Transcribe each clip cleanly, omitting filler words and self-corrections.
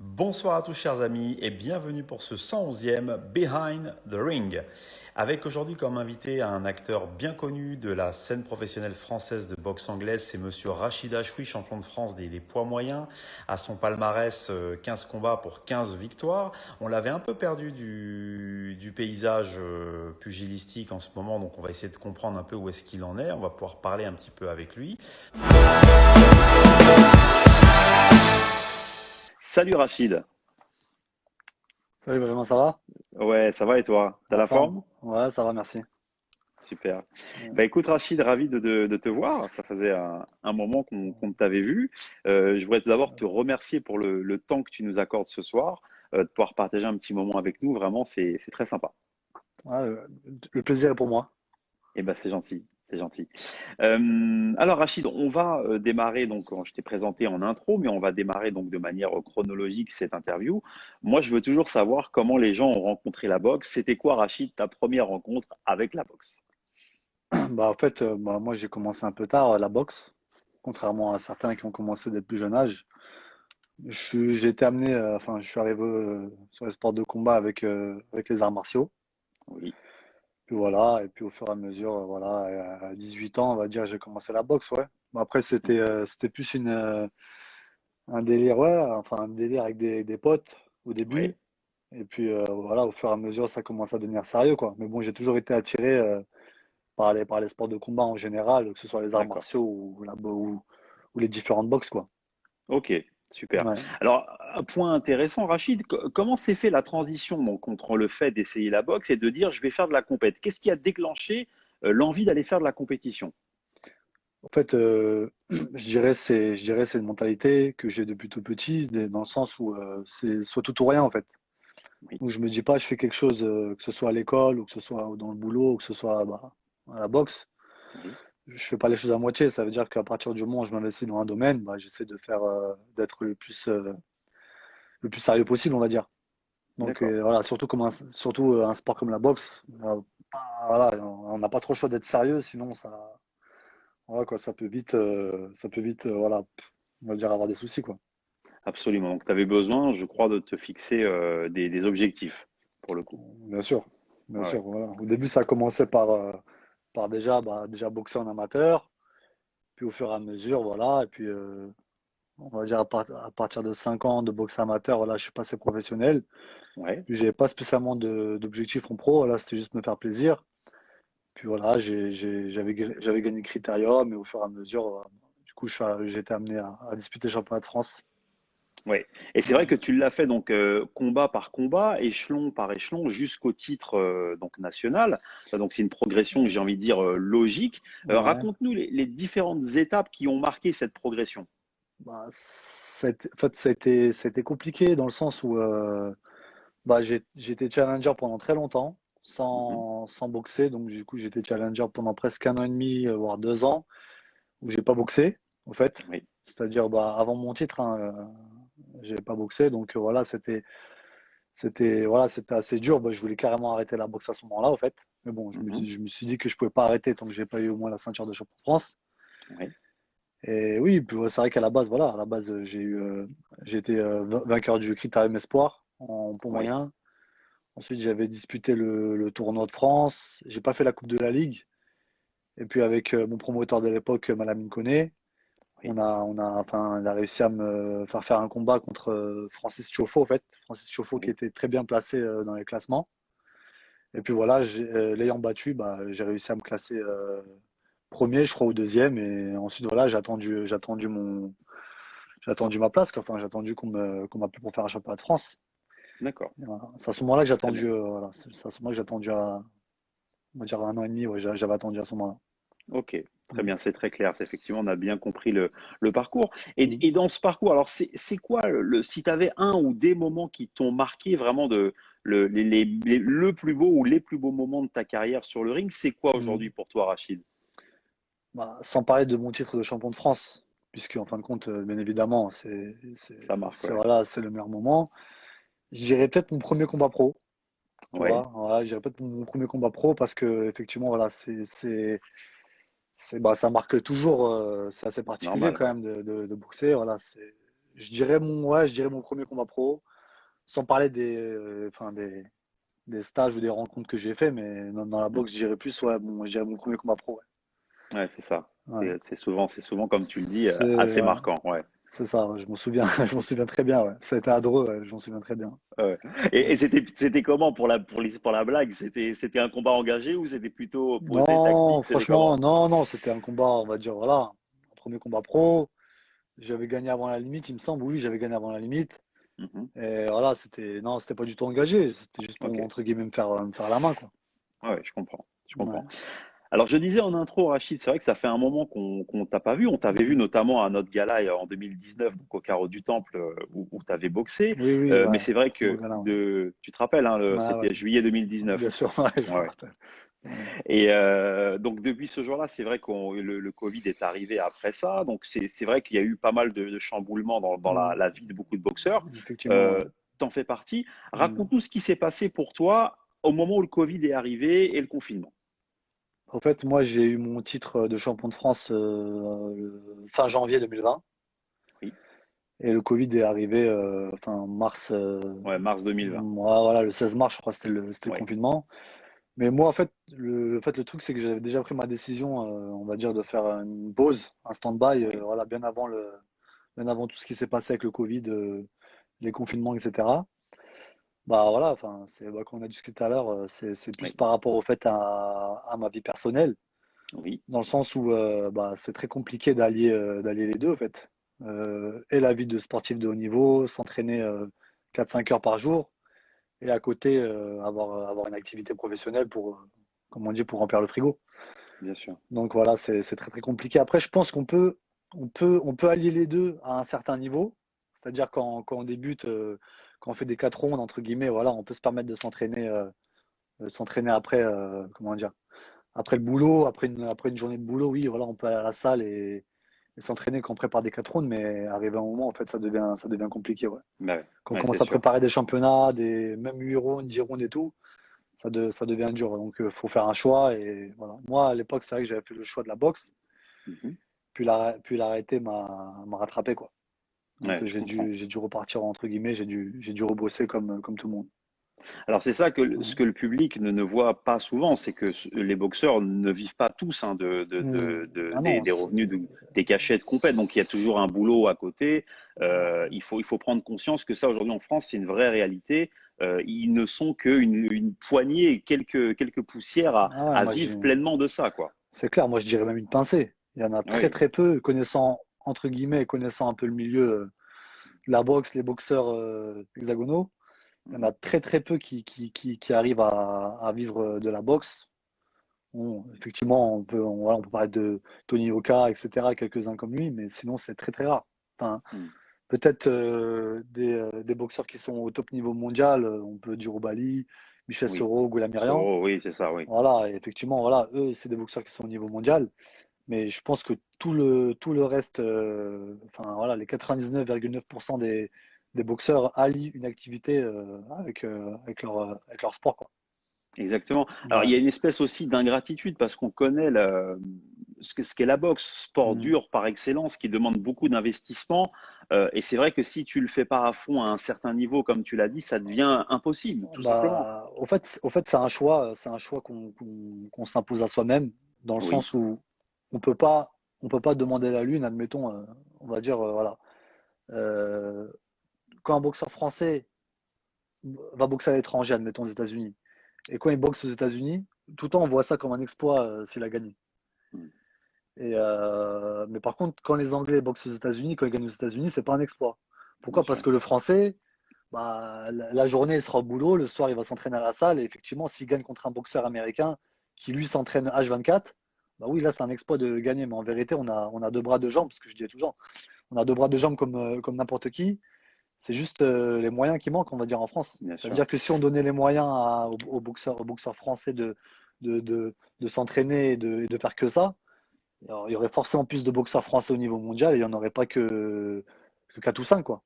Bonsoir à tous chers amis et bienvenue pour ce 111e Behind the Ring. Avec aujourd'hui comme invité un acteur bien connu de la scène professionnelle française de boxe anglaise, c'est monsieur Rachid Achoui, champion de France des poids moyens. À son palmarès, 15 combats pour 15 victoires. On l'avait un peu perdu du paysage pugilistique en ce moment, donc on va essayer de comprendre un peu où est-ce qu'il en est. On va pouvoir parler un petit peu avec lui. Salut Rachid. Salut Benjamin, ça va? Ouais, ça va et toi? T'as La la forme? forme? Ouais, ça va, merci. Super. Ouais. Bah écoute Rachid, ravi de te voir. Ça faisait un moment qu'on ne t'avait vu. Je voudrais tout d'abord te remercier pour le temps que tu nous accordes ce soir, de pouvoir partager un petit moment avec nous. Vraiment, c'est très sympa. Ouais, le plaisir est pour moi. Et ben c'est gentil, c'est gentil. Alors Rachid, on va démarrer donc. Je t'ai présenté en intro, mais on va démarrer donc de manière chronologique cette interview. Moi, je veux toujours savoir comment les gens ont rencontré la boxe. C'était quoi Rachid ta première rencontre avec la boxe? Bah, en fait, moi j'ai commencé un peu tard la boxe, contrairement à certains qui ont commencé dès le plus jeune âge. J'ai été amené, enfin, je suis arrivé sur les sports de combat avec les arts martiaux. Oui, Puis voilà, et puis au fur et à mesure, voilà, à 18 ans, on va dire, j'ai commencé la boxe, ouais. Bon, après, c'était plus un délire, ouais, enfin, un délire avec des potes au oui, début. Et puis voilà, au fur et à mesure, ça commence à devenir sérieux, quoi. Mais bon, j'ai toujours été attiré par les sports de combat en général, que ce soit les arts d'accord. martiaux ou les différentes boxes, quoi. Ok, super. Ouais. Alors, un point intéressant, Rachid, comment s'est fait la transition donc, entre le fait d'essayer la boxe et de dire je vais faire de la compète? Qu'est-ce qui a déclenché l'envie d'aller faire de la compétition? En fait, je dirais c'est une mentalité que j'ai depuis tout petit, dans le sens où c'est soit tout ou rien, en fait. Oui, Où je me dis pas, je fais quelque chose, que ce soit à l'école, ou que ce soit dans le boulot, ou que ce soit bah, à la boxe. oui, Je fais pas les choses à moitié. Ça veut dire qu'à partir du moment où je m'investis dans un domaine, bah, j'essaie d'être le plus sérieux possible, on va dire. Donc d'accord. voilà, surtout un sport comme la boxe, voilà, on n'a pas trop le choix d'être sérieux, sinon voilà quoi, ça peut vite, voilà, on va dire avoir des soucis quoi. Absolument. Donc, tu avais besoin, je crois, de te fixer des objectifs, pour le coup. Bien sûr, bien Ouais, sûr. ouais. Voilà. Au début, ça a commencé par déjà boxer en amateur, puis au fur et à mesure, voilà, et puis on va dire à partir de 5 ans de boxe amateur, voilà, je suis passé professionnel. Ouais, Puis j'avais pas spécialement d'objectif en pro, voilà, c'était juste me faire plaisir. Puis voilà, j'avais gagné le critérium et au fur et à mesure, du coup, j'ai été amené à disputer le championnat de France. ouais. Et c'est vrai Voilà. que tu l'as fait donc combat par combat, échelon par échelon, jusqu'au titre donc national. Donc, c'est une progression que j'ai envie de dire logique. Ouais. Raconte-nous les différentes étapes qui ont marqué cette progression. Bah, en fait, ça a été compliqué dans le sens où bah, j'étais challenger pendant très longtemps, Mhm. sans boxer. Donc, du coup, j'étais challenger pendant presque 1 an et demi, voire 2 ans, où j'ai pas boxé, en fait. Oui. C'est-à-dire, bah, avant mon titre, hein, j'ai pas boxé. Donc, voilà, c'était assez dur. Bah, je voulais carrément arrêter la boxe à ce moment-là, en fait. Mais bon, Mhm. je me suis dit que je pouvais pas arrêter tant que j'ai pas eu au moins la ceinture de champion de France. Oui. Et oui, puis, ouais, c'est vrai qu'à la base, voilà, à la base, j'ai été vainqueur du Critérium Espoir en poids Oui. moyen. Ensuite, j'avais disputé le tournoi de France. J'ai pas fait la Coupe de la Ligue. Et puis, avec mon promoteur de l'époque, Malamine Koné, Oui. enfin, il a réussi à me faire un combat contre Francis Tiafoe, en fait. Francis Tiafoe qui Oui. était très bien placé dans les classements. Et puis voilà, l'ayant battu, bah, j'ai réussi à me classer premier, je crois, ou deuxième. Et ensuite, voilà, j'ai attendu ma place, quoi. Enfin, j'ai attendu qu'on m'appelle pour faire un championnat de France. D'accord. Et voilà. C'est à ce moment-là que j'ai Très bien. attendu, voilà. C'est à ce moment-là que j'ai attendu, on va dire 1 an et demi, ouais, j'avais attendu à ce moment-là. Ok. Très Mm. bien, c'est très clair. Effectivement, on a bien compris le parcours. Mm. Et dans ce parcours, alors c'est quoi si tu avais un ou des moments qui t'ont marqué vraiment le plus beau ou les plus beaux moments de ta carrière sur le ring, c'est quoi aujourd'hui Mm. pour toi, Rachid? Bah, sans parler de mon titre de champion de France, puisque en fin de compte, bien évidemment, Ça marque, ouais. voilà, c'est le meilleur moment. Je dirais peut-être mon premier combat pro, tu Ouais. vois. Voilà, je dirais peut-être mon premier combat pro parce que effectivement, voilà, bah, ça marque toujours. C'est assez particulier Normal, quand ouais. même de boxer. Voilà, je dirais mon premier combat pro, sans parler des stages ou des rencontres que j'ai fait, mais dans la boxe, je dirais plus, ouais, je dirais mon premier combat pro. Ouais, c'est ça. Ouais. Ouais. C'est souvent, comme tu le dis, assez Ouais, marquant. Ouais. c'est ça, ouais, je m'en souviens, je m'en souviens très bien, ouais. Ça a été à Dreux, ouais, je m'en souviens très bien. Ouais. Ouais. Et c'était comment pour la blague? C'était un combat engagé ou c'était plutôt posé, Non, tactique? C'était franchement, comment? non, non, c'était un combat, on va dire, voilà, un premier combat pro. J'avais gagné avant la limite, il me semble, oui, j'avais gagné avant la limite. Mhm. Et voilà, non, c'était pas du tout engagé, c'était juste Ok. pour, entre guillemets, me faire la main, quoi. Ouais, je comprends. Je comprends. Ouais. Alors, je disais en intro, Rachid, c'est vrai que ça fait un moment qu'on t'a pas vu. On t'avait vu notamment à notre gala en 2019, donc au Carreau du Temple, où tu avais boxé. Oui, oui, ouais, Mais c'est vrai très beau que gala, ouais. tu te rappelles, hein, Ouais, ouais, c'était juillet bien 2019. sûr, ouais, je me Ouais. rappelle. Ouais. Et donc depuis ce jour-là, c'est vrai que le Covid est arrivé après ça. Donc c'est vrai qu'il y a eu pas mal de chamboulements dans Mm. la vie de beaucoup de boxeurs. Effectivement, ouais. Euh, T'en fais partie. Mm. Raconte-nous ce qui s'est passé pour toi au moment où le Covid est arrivé et le confinement. En fait, moi, j'ai eu mon titre de champion de France fin janvier 2020. Oui, Et le Covid est arrivé fin mars, ouais, mars 2020. ouais, voilà, le 16 mars, je crois, c'était le Oui, confinement. Mais moi, en fait, le truc, c'est que j'avais déjà pris ma décision, on va dire, de faire une pause, un stand-by, oui, voilà, bien avant tout ce qui s'est passé avec le Covid, les confinements, etc. Bah voilà, enfin, comme on a discuté tout à l'heure, c'est plus oui, par rapport au fait à ma vie personnelle, oui, dans le sens où bah, c'est très compliqué d'allier les deux, en fait. Et la vie de sportif de haut niveau, s'entraîner 4-5 heures par jour, et à côté avoir une activité professionnelle pour, comme on dit, pour remplir le frigo. bien sûr. Donc voilà, c'est très très compliqué. Après, je pense on peut allier les deux à un certain niveau. C'est-à-dire quand on débute, quand on fait des 4 rondes, entre guillemets, voilà, on peut se permettre de s'entraîner après, comment dire, après le boulot, après une journée de boulot, oui, voilà, on peut aller à la salle et s'entraîner quand on prépare des 4 rondes, mais arrivé à un moment, en fait, ça devient compliqué, ouais. Bah ouais, Quand on ouais, c'est commence à sûr. préparer des championnats, même 8 rondes, 10 rondes et tout, ça devient dur. Donc, il faut faire un choix. Et voilà. Moi, à l'époque, c'est vrai que j'avais fait le choix de la boxe. Mhm. Puis l'arrêter m'a rattrapé, quoi. Donc, Ouais, je comprends. j'ai dû repartir, entre guillemets, j'ai dû rebosser comme tout le monde. Alors c'est ça que ce Ouais. que le public ne voit pas souvent, c'est que les boxeurs ne vivent pas tous, hein, Ah non, des revenus, des cachettes complètes. Donc il y a toujours un boulot à côté. Il faut prendre conscience que ça aujourd'hui en France, c'est une vraie réalité. Ils ne sont qu'une poignée, quelques poussières ah ouais, à moi, vivre pleinement de ça, quoi. c'est clair, moi, je dirais même une pincée. Il y en a très, Oui. très peu, connaissant, entre guillemets, connaissant un peu le milieu de la boxe, les boxeurs hexagonaux. Il y en Mhm. a très, très peu qui arrivent à vivre de la boxe. Bon, effectivement, voilà, on peut parler de Tony Oka, etc., quelques-uns comme lui, mais sinon, c'est très, très rare. Enfin, Mhm. peut-être des boxeurs qui sont au top niveau mondial, on peut dire Bali, Michel Oui. Soro, Goulamirian. Soro, oui, c'est ça, oui. Voilà, et effectivement, voilà, eux, c'est des boxeurs qui sont au niveau mondial, mais je pense que tout le reste, enfin, voilà, les 99,9% des boxeurs allient une activité avec leur sport, quoi. Exactement. Alors, il y Ouais. a une espèce aussi d'ingratitude parce qu'on connaît ce qu'est la boxe, sport Mm. dur par excellence, qui demande beaucoup d'investissement. Et c'est vrai que si tu le fais pas à fond à un certain niveau, comme tu l'as dit, ça devient impossible, tout simplement. Bah, au fait, c'est un choix qu'on s'impose à soi-même, dans le Oui, sens où on peut pas demander la lune, admettons, on va dire, voilà. Euh, Quand un boxeur français va boxer à l'étranger, admettons aux États-Unis, et quand il boxe aux États-Unis, tout le temps on voit ça comme un exploit s'il a gagné. mm, Mais par contre, quand les Anglais boxent aux États-Unis, quand ils gagnent aux États-Unis, c'est pas un exploit. bien Pourquoi? Parce sûr. que le Français, bah, la journée, il sera au boulot, le soir, il va s'entraîner à la salle, et effectivement, s'il gagne contre un boxeur américain qui, lui, s'entraîne H24, bah oui, là, c'est un exploit de gagner. Mais en vérité, on a deux bras, deux jambes, parce que je dis à tout le gens, on a deux bras, deux jambes comme n'importe qui. C'est juste les moyens qui manquent, on va dire, en France. Bien Ça veut sûr. dire que si on donnait les moyens aux boxeurs français de s'entraîner et de faire que ça, alors, il y aurait forcément plus de boxeurs français au niveau mondial et il n'y en aurait pas que 4 ou 5, quoi.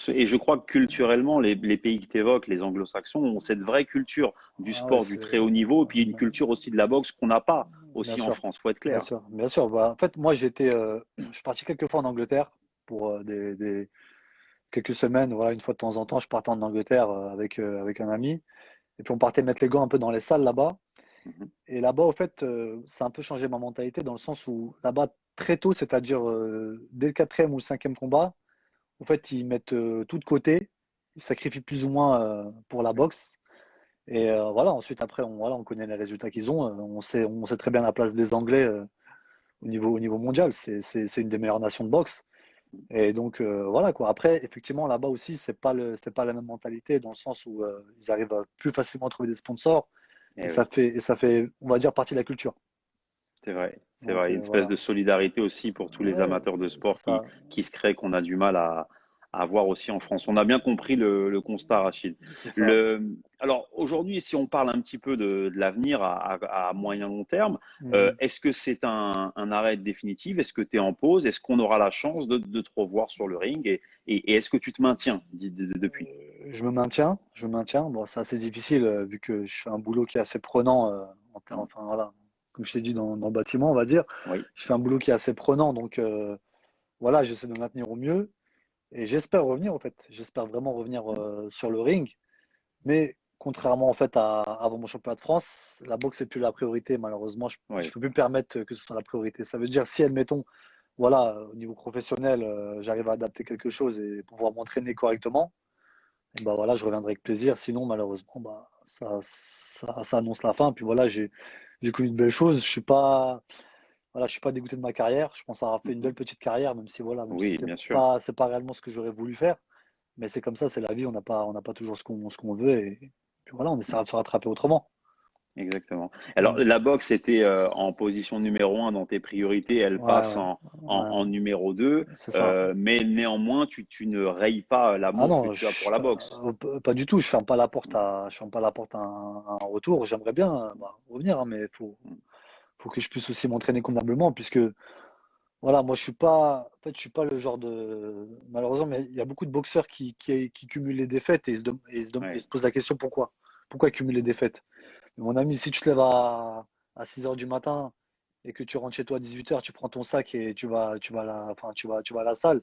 Et je crois que culturellement, les pays que tu évoques, les anglo-saxons, ont cette vraie culture du Ah ouais, sport du très haut niveau, et puis une culture aussi de la boxe qu'on n'a pas bien aussi en sûr, France, faut être bien clair. sûr, bien sûr. Bah, en fait, moi, je suis parti quelques fois en Angleterre pour quelques semaines, voilà, une fois de temps en temps, je partais en Angleterre avec un ami. Et puis on partait mettre les gants un peu dans les salles là-bas. Mhm. Et là-bas, au fait, ça a un peu changé ma mentalité dans le sens où là-bas, très tôt, c'est-à-dire dès le quatrième ou le cinquième combat, en fait, ils mettent tout de côté. Ils sacrifient plus ou moins pour la Oui. boxe. Et voilà, ensuite, après, voilà, on connaît les résultats qu'ils ont. On sait très bien la place des Anglais au niveau mondial. C'est une des meilleures nations de boxe. Et donc, voilà quoi. Après, effectivement, là-bas aussi, c'est pas la même mentalité dans le sens où ils arrivent à plus facilement trouver des sponsors. Eh oui, Et ça fait, on va dire, partie de la culture. c'est vrai. C'est Donc, vrai. Une espèce voilà. de solidarité aussi pour tous les Ouais, amateurs de c'est sport ça. qui se créent, qu'on a du mal à voir aussi en France. On a bien compris le constat, Rachid. C'est ça. Le, alors aujourd'hui, si on parle un petit peu de l'avenir à moyen long terme, Mhm. est-ce que c'est un arrêt définitif? Est-ce que tu es en pause? Est-ce qu'on aura la chance de te revoir sur le ring? Et est-ce que tu te maintiens depuis? Je me maintiens, je me maintiens. Bon, c'est assez difficile vu que je fais un boulot qui est assez prenant Hmm. enfin voilà, comme je t'ai dit dans le bâtiment, on va dire. Oui. Je fais un boulot qui est assez prenant, donc voilà, j'essaie de me maintenir au mieux et j'espère revenir en fait. J'espère vraiment revenir Hmm. sur le ring. Mais contrairement en fait à avant mon championnat de France, la boxe n'est plus la priorité. Malheureusement, je Oui. peux plus me permettre que ce soit la priorité. Ça veut dire si, admettons, voilà, au niveau professionnel, j'arrive à adapter quelque chose et pouvoir m'entraîner correctement, et bah voilà, je reviendrai avec plaisir. Sinon, malheureusement, bah ça annonce la fin. Puis voilà, j'ai connu de belles choses. Voilà, je suis pas dégoûté de ma carrière. Je pense avoir fait une Mhm. belle petite carrière, même si voilà, même si Oui, bien sûr. c'est pas réellement ce que j'aurais voulu faire. Mais c'est comme ça, c'est la vie. On n'a pas toujours ce qu'on veut. Et puis voilà, on essaiera de se rattraper autrement. Exactement. Alors, Mm. la boxe était en position numéro un dans tes priorités, elle Ouais, passe ouais, ouais, en numéro 2, c'est ça. mais néanmoins, tu ne rayes pas Ah l'amour que non, tu as pour la boxe. pas du tout. Je ferme pas la porte je ferme pas la porte à un retour. J'aimerais bien bah, revenir, hein, mais faut que je puisse aussi m'entraîner convenablement, puisque voilà, moi en fait, je suis pas le genre de, malheureusement, mais il y a beaucoup de boxeurs qui cumulent les défaites et et Ouais, se posent la question pourquoi? Pourquoi ils cumulent les défaites? Mais mon ami, si tu te lèves à 6 heures du matin et que tu rentres chez toi à 18 heures, tu prends ton sac et tu vas à la salle,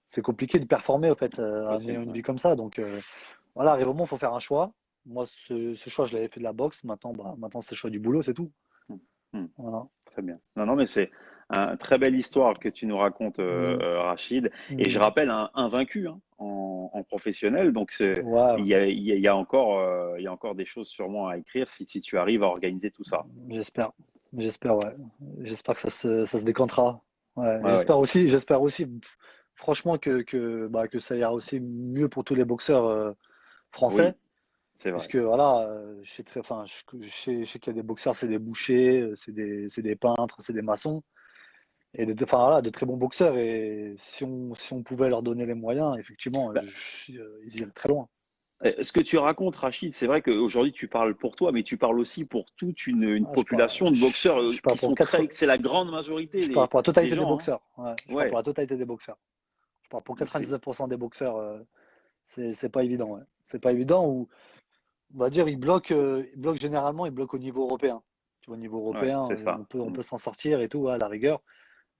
c'est compliqué de performer, en fait, en ayant impossible. une Ouais. vie comme ça. Donc, voilà, arrive au moment, il faut faire un choix. Moi, ce choix, je l'avais fait de la boxe. Maintenant, c'est le choix du boulot, c'est tout. Mm. Mm. Voilà. Très bien. Non, non, mais c'est une très belle histoire que tu nous racontes, Mm, Rachid. Et je mm. rappelle un vaincu hein, en professionnel. Donc, Ouais, il y a encore des choses sûrement à écrire si tu arrives à organiser tout ça. j'espère. J'espère, ouais. J'espère que ça se décantera. Ouais. Ouais, ouais. J'espère aussi, franchement, bah, que ça ira aussi mieux pour tous les boxeurs français. Oui, c'est vrai. Puisque voilà, je sais qu'il y a des boxeurs, c'est des bouchers, c'est des peintres, c'est des maçons, et enfin, voilà, de très bons boxeurs. Et si on pouvait leur donner les moyens, effectivement, ils iraient très loin. Ce que tu racontes, Rachid, c'est vrai qu'aujourd'hui tu parles pour toi, mais tu parles aussi pour toute une Ah, population de boxeurs je parle qui pour sont très, quatre, c'est la grande majorité je parle pour la des totalité des gens. Hein. boxeurs. Ouais, je parle pour Ouais, la totalité des boxeurs. Je parle pour donc c'est 99% des boxeurs. C'est pas évident. Ouais. C'est pas évident. Ou on va dire, ils bloquent généralement, ils bloquent au niveau européen. Tu vois, au niveau ouais, européen, c'est ça. on Mm. peut s'en sortir et tout, ouais, à la rigueur.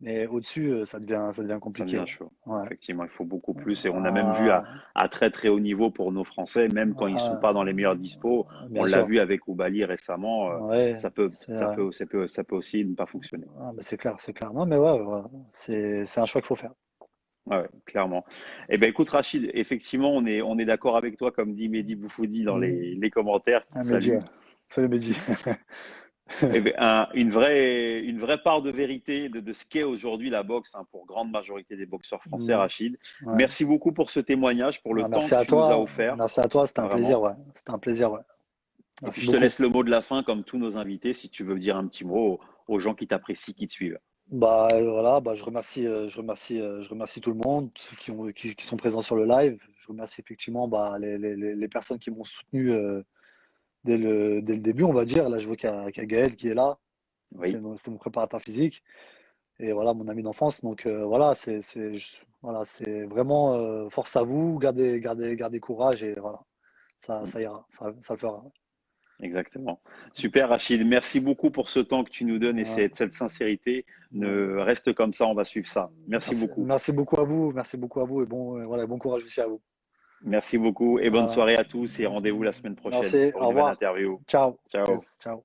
Mais au-dessus, ça devient Ça compliqué. devient Ouais. chaud. Ouais. Effectivement, il faut beaucoup plus. Et on a même vu Ah, à très très haut niveau pour nos Français, même quand ils sont ah, pas dans les meilleurs dispos, on bien l'a sûr. vu avec Oubali récemment, Ouais, ça peut aussi ne pas fonctionner. ah, bah, c'est clair, c'est clair. Non, mais ouais, ouais, c'est un choix qu'il faut faire. Ouais, ouais, clairement. Eh ben, écoute, Rachid, effectivement, on est d'accord avec toi, comme dit Mehdi Boufoudi dans Mm. les commentaires, qui Ah, te Mehdi, salue. ouais. Salut Mehdi. Eh ben, une vraie part de vérité de ce qu'est aujourd'hui la boxe hein, pour grande majorité des boxeurs français, Mm. Rachid. Ouais. Merci beaucoup pour ce témoignage, pour le Ah, temps que tu nous as offert, merci à toi, c'était un plaisir, vraiment. ouais. C'était un plaisir, ouais. Et puis Merci je te beaucoup. laisse le mot de la fin, comme tous nos invités, si tu veux dire un petit mot aux gens qui t'apprécient, qui te suivent. Bah voilà, bah, je remercie tout le monde, ceux qui sont présents sur le live. Je remercie effectivement bah, les personnes qui m'ont soutenu dès le début, on va dire. Là, je vois qu'il y a Gaël qui est là. Oui. C'est mon préparateur physique. Et voilà, mon ami d'enfance. Donc voilà, voilà, c'est vraiment force à vous, gardez courage et voilà, ça ira, ça le fera. Exactement. Super, Rachid. Merci beaucoup pour ce temps que tu nous donnes et Voilà. cette sincérité. Ouais. Reste comme ça, on va suivre ça. Merci Merci, beaucoup. merci beaucoup à vous et bon, voilà, bon courage aussi à vous. Merci beaucoup et bonne Voilà. soirée à tous et rendez-vous la semaine prochaine Merci, pour au une nouvelle revoir. interview. Ciao. Ciao. Yes, ciao.